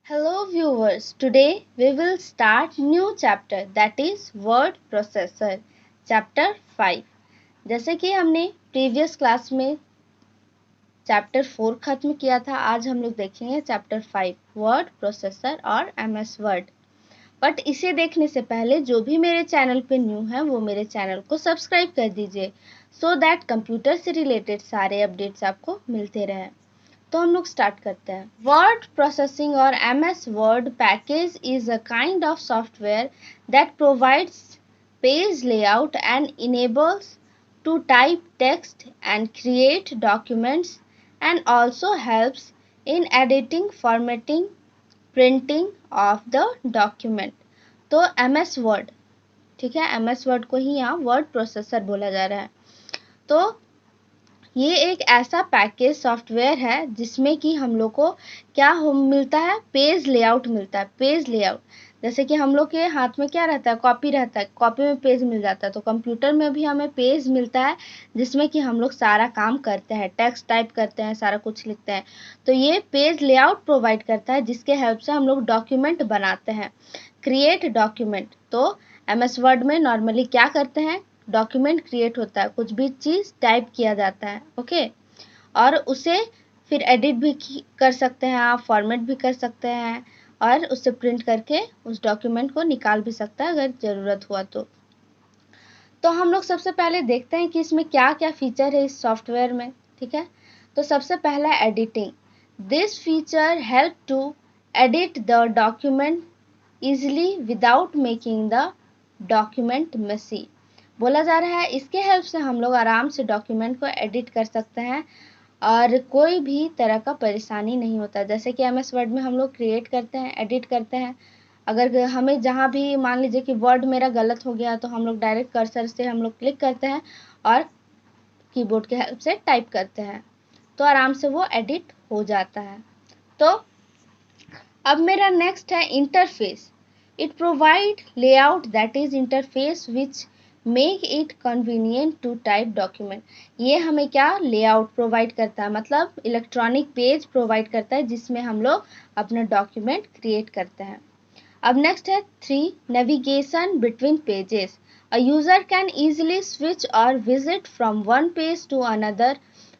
Hello viewers, today we will start new chapter that is word processor chapter 5। जैसे कि हमने previous class में chapter 4 खत्म किया था, आज हम लोग देखेंगे चैप्टर 5 वर्ड प्रोसेसर और एमएस वर्ड। बट इसे देखने से पहले जो भी मेरे चैनल पे न्यू है वो मेरे चैनल को सब्सक्राइब कर दीजिए सो दैट कंप्यूटर से रिलेटेड सारे अपडेट्स आपको मिलते रहें। तो हम लोग स्टार्ट करते हैं। वर्ड प्रोसेसिंग और MS word package is a kind of software that provides page layout and enables to type text and create documents and also helps in editing, formatting, printing of the document। तो MS Word, ठीक है, MS Word को ही यहाँ word processor बोला जा रहा है। तो ये एक ऐसा पैकेज सॉफ्टवेयर है जिसमें कि हम लोग को क्या मिलता है, पेज लेआउट मिलता है। पेज लेआउट जैसे कि हम लोग के हाथ में क्या रहता है, कॉपी रहता है, कॉपी में पेज मिल जाता है। तो कंप्यूटर में भी हमें पेज मिलता है जिसमें कि हम लोग सारा काम करते हैं, टेक्स्ट टाइप करते हैं, सारा कुछ लिखते हैं। तो ये पेज लेआउट प्रोवाइड करता है जिसके हेल्प से हम लोग डॉक्यूमेंट बनाते हैं, क्रिएट डॉक्यूमेंट। तो एमएस वर्ड में नॉर्मली क्या करते हैं, डॉक्यूमेंट क्रिएट होता है, कुछ भी चीज़ टाइप किया जाता है, ओके। और उसे फिर एडिट भी कर सकते हैं आप, फॉर्मेट भी कर सकते हैं और उससे प्रिंट करके उस डॉक्यूमेंट को निकाल भी सकता है अगर ज़रूरत हुआ तो हम लोग सबसे पहले देखते हैं कि इसमें क्या क्या फीचर है इस सॉफ्टवेयर में, ठीक है। तो सबसे पहला editing. This feature help to edit the document easily without making the document messy. बोला जा रहा है इसके हेल्प से हम लोग आराम से डॉक्यूमेंट को एडिट कर सकते हैं और कोई भी तरह का परेशानी नहीं होता। जैसे कि एमएस वर्ड में हम लोग क्रिएट करते हैं, एडिट करते हैं, अगर हमें जहाँ भी मान लीजिए कि वर्ड मेरा गलत हो गया तो हम लोग डायरेक्ट कर्सर से हम लोग क्लिक करते हैं और कीबोर्ड के हेल्प से टाइप करते हैं तो आराम से वो एडिट हो जाता है। तो अब मेरा नेक्स्ट है interface. It provide layout that is interface which make it convenient to type document. ये हमें क्या लेआउट प्रोवाइड करता है, मतलब इलेक्ट्रॉनिक पेज प्रोवाइड करता है जिसमें हम लोग अपना डॉक्यूमेंट क्रिएट करते हैं। अब नेक्स्ट है 3 navigation between pages. A user can easily switch और visit from one page to another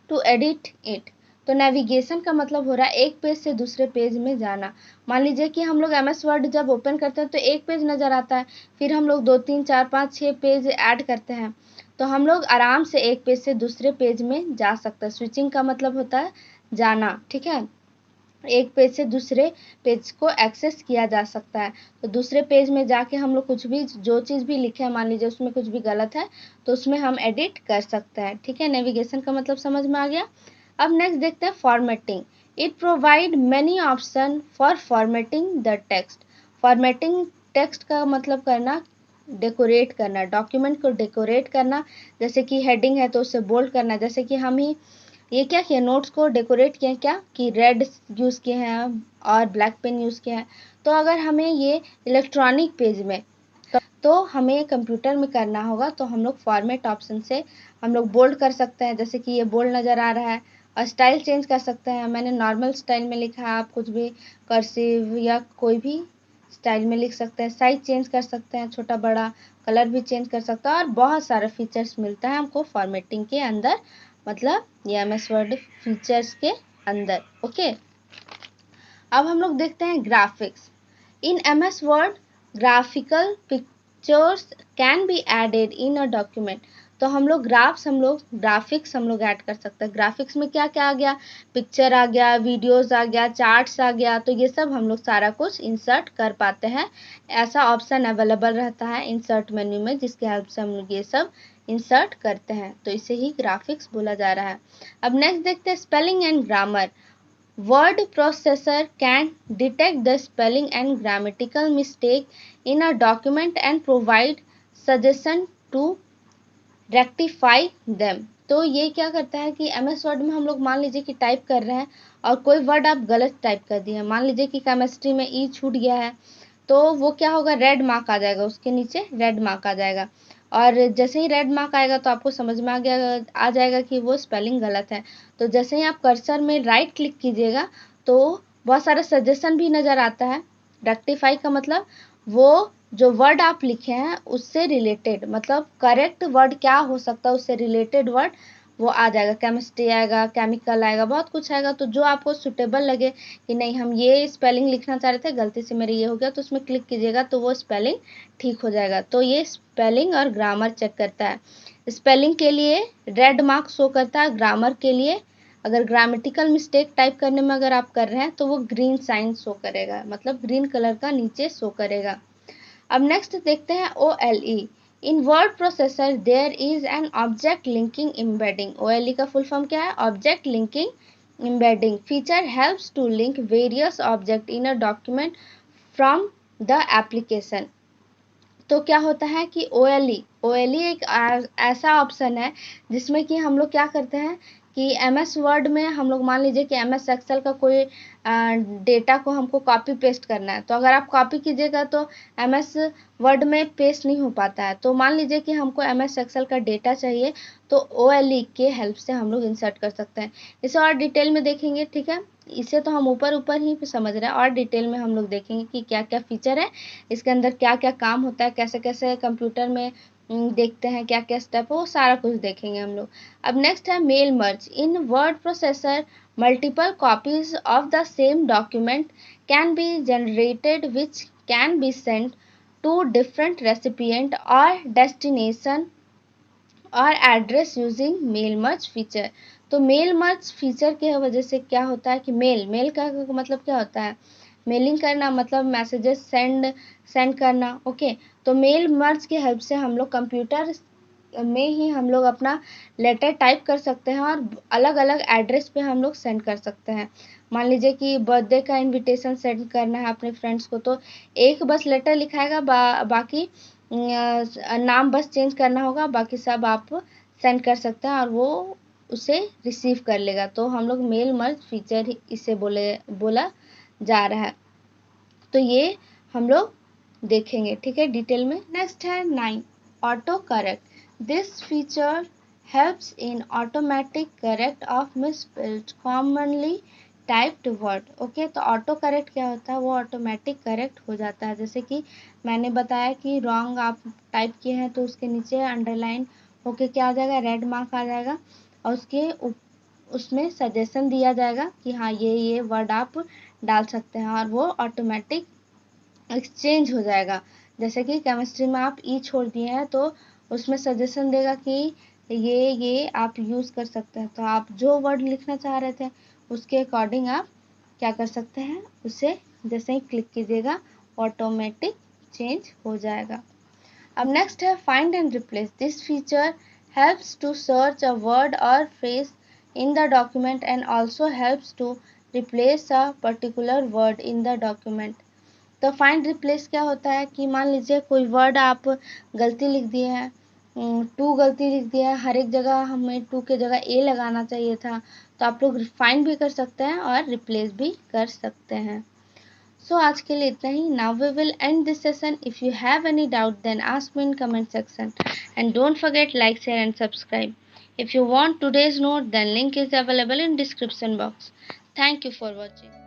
to edit it. तो नेविगेशन का मतलब हो रहा है एक पेज से दूसरे पेज में जाना। मान लीजिए कि हम लोग एमएस वर्ड जब ओपन करते हैं तो एक पेज नज़र आता है, फिर हम लोग 2 3 4 5 6 पेज ऐड करते हैं तो हम लोग आराम से एक पेज से दूसरे पेज में जा सकते हैं। स्विचिंग का मतलब होता है जाना, ठीक है। एक पेज से दूसरे पेज को एक्सेस किया जा सकता है। तो दूसरे पेज में जाके हम लोग कुछ भी जो चीज़ भी लिखे हैं, मान लीजिए उसमें कुछ भी गलत है तो उसमें हम एडिट कर सकते हैं, ठीक है। नेविगेशन का मतलब समझ में आ गया। अब नेक्स्ट देखते हैं formatting. It provide many option for formatting the text. Formatting text का मतलब करना, डेकोरेट करना, डॉक्यूमेंट को डेकोरेट करना। जैसे कि हेडिंग है तो उसे बोल्ड करना। जैसे कि हम ही ये क्या किया, नोट्स को डेकोरेट किया, क्या कि रेड यूज़ किए हैं और ब्लैक पेन यूज़ किया है। तो अगर हमें ये इलेक्ट्रॉनिक पेज में तो हमें कंप्यूटर में करना होगा तो हम लोग फॉर्मेट ऑप्शन से हम लोग बोल्ड कर सकते हैं। जैसे कि ये बोल्ड नज़र आ रहा है। और स्टाइल चेंज कर सकते हैं, मैंने नॉर्मल स्टाइल में लिखा है, आप कुछ भी कर्सिव या कोई भी स्टाइल में लिख सकते हैं। साइज चेंज कर सकते हैं, छोटा बड़ा, कलर भी चेंज कर सकते हैं और बहुत सारा फीचर्स मिलता है हमको फॉर्मेटिंग के अंदर, मतलब ये एमएस वर्ड फीचर्स के अंदर, ओके। अब हम लोग देखते हैं graphics. In MS word graphical pictures can be added in a document. तो हम लोग ग्राफिक्स हम लोग ऐड कर सकते हैं। ग्राफिक्स में क्या क्या आ गया, पिक्चर आ गया, वीडियोस आ गया, चार्ट्स आ गया, तो ये सब हम लोग सारा कुछ इंसर्ट कर पाते हैं। ऐसा ऑप्शन अवेलेबल रहता है इंसर्ट मेन्यू में जिसके हेल्प से हम लोग ये सब इंसर्ट करते हैं, तो इसे ही ग्राफिक्स बोला जा रहा है। अब नेक्स्ट देखते हैं spelling and grammar. Word processor can detect the spelling and grammatical mistake in a document and provide suggestion to rectify them। तो ये क्या करता है कि एमएस वर्ड में हम लोग मान लीजिए कि टाइप कर रहे हैं और कोई वर्ड आप गलत टाइप कर दिए हैं, मान लीजिए कि केमिस्ट्री में ई छूट गया है तो वो क्या होगा, रेड मार्क आ जाएगा, उसके नीचे रेड मार्क आ जाएगा। और जैसे ही रेड मार्क आएगा तो आपको समझ में आ जाएगा कि वो स्पेलिंग गलत है। तो जैसे ही आप कर्सर में राइट क्लिक कीजिएगा तो बहुत सारे सजेशन भी नज़र आता है। रेक्टिफाई का मतलब वो जो वर्ड आप लिखे हैं उससे रिलेटेड, मतलब करेक्ट वर्ड क्या हो सकता है उससे रिलेटेड वर्ड वो आ जाएगा। केमिस्ट्री आएगा, केमिकल आएगा, बहुत कुछ आएगा। तो जो आपको सुटेबल लगे कि नहीं हम ये स्पेलिंग लिखना चाह रहे थे, गलती से मेरे ये हो गया, तो उसमें क्लिक कीजिएगा तो वो स्पेलिंग ठीक हो जाएगा। तो ये स्पेलिंग और ग्रामर चेक करता है। स्पेलिंग के लिए रेड मार्क शो करता है, ग्रामर के लिए अगर ग्रामेटिकल मिस्टेक टाइप करने में अगर आप कर रहे हैं तो वो ग्रीन साइन शो करेगा, मतलब ग्रीन कलर का नीचे शो करेगा। अब नेक्स्ट देखते हैं OLE। In word processor there is an object linking embedding. OLE का फुल फॉर्म क्या है? Object linking embedding feature helps to link various object in a document from the application. तो क्या होता है कि OLE एक ऐसा ऑप्शन है जिसमें कि हम लोग क्या करते हैं कि MS वर्ड में हम लोग मान लीजिए कि MS एक्सेल का कोई डेटा को हमको कॉपी पेस्ट करना है, तो अगर आप कॉपी कीजिएगा तो MS वर्ड में पेस्ट नहीं हो पाता है। तो मान लीजिए कि हमको MS एक्सेल का डेटा चाहिए, तो OLE के हेल्प से हम लोग इंसर्ट कर सकते हैं। इसे और डिटेल में देखेंगे, ठीक है। इसे तो हम ऊपर ऊपर ही समझ रहे हैं, और डिटेल में हम लोग देखेंगे कि क्या क्या फीचर है, इसके अंदर क्या क्या काम होता है, कैसे कैसे कंप्यूटर में देखते हैं, क्या क्या स्टेप है, वो सारा कुछ देखेंगे हम लोग। अब नेक्स्ट है mail merge. In word processor multiple copies of the same document can be generated which can be sent to different recipient और डेस्टिनेशन और address using mail merge feature. तो मेल मर्ज फीचर की वजह से क्या होता है कि मेल का मतलब क्या होता है? मेलिंग करना, मतलब मैसेजेस सेंड करना। ओके, तो मेल मर्ज की हेल्प से हम लोग कंप्यूटर में ही हम लोग अपना लेटर टाइप कर सकते हैं और अलग अलग एड्रेस पे हम लोग सेंड कर सकते हैं। मान लीजिए कि बर्थडे का इनविटेशन सेंड करना है अपने फ्रेंड्स को, तो एक बस लेटर लिखाएगा, बाकी नाम बस चेंज करना होगा, बाकी सब आप सेंड कर सकते हैं और वो उसे रिसीव कर लेगा। तो हम लोग मेल मर्ज फीचर इसे बोला जा रहा है। तो ये हम लोग देखेंगे, ठीक है, डिटेल में। नेक्स्ट है 9, auto correct. This feature helps in automatic correct of misspelled commonly typed word. Okay, तो ऑटो करेक्ट क्या होता है? वो ऑटोमेटिक करेक्ट हो जाता है। जैसे कि मैंने बताया कि रॉन्ग आप टाइप किए हैं तो उसके नीचे अंडरलाइन होके क्या आ जाएगा? रेड मार्क आ जाएगा, और उसमें सजेशन दिया जाएगा कि हाँ ये वर्ड आप डाल सकते हैं, और वो ऑटोमेटिक एक्सचेंज हो जाएगा। जैसे कि केमिस्ट्री में आप ई छोड़ दिए हैं तो उसमें सजेशन देगा कि ये आप यूज़ कर सकते हैं। तो आप जो वर्ड लिखना चाह रहे थे उसके अकॉर्डिंग आप क्या कर सकते हैं, उसे जैसे ही क्लिक कीजिएगा ऑटोमेटिक चेंज हो जाएगा। अब नेक्स्ट है find and replace. This feature helps to search a word और phrase in the document and also helps to replace a particular word in the document. तो फाइंड रिप्लेस क्या होता है कि मान लीजिए कोई वर्ड आप गलती लिख दिए हैं, टू गलती लिख दिया है, हर एक जगह हमें टू के जगह ए लगाना चाहिए था, तो आप लोग फाइंड भी कर सकते हैं और रिप्लेस भी कर सकते हैं। सो आज के लिए इतना ही। Now we will end this session. If you have any doubt then ask me in comment section and don't forget like share and subscribe. If you want today's note then link is available in description box. Thank you for watching.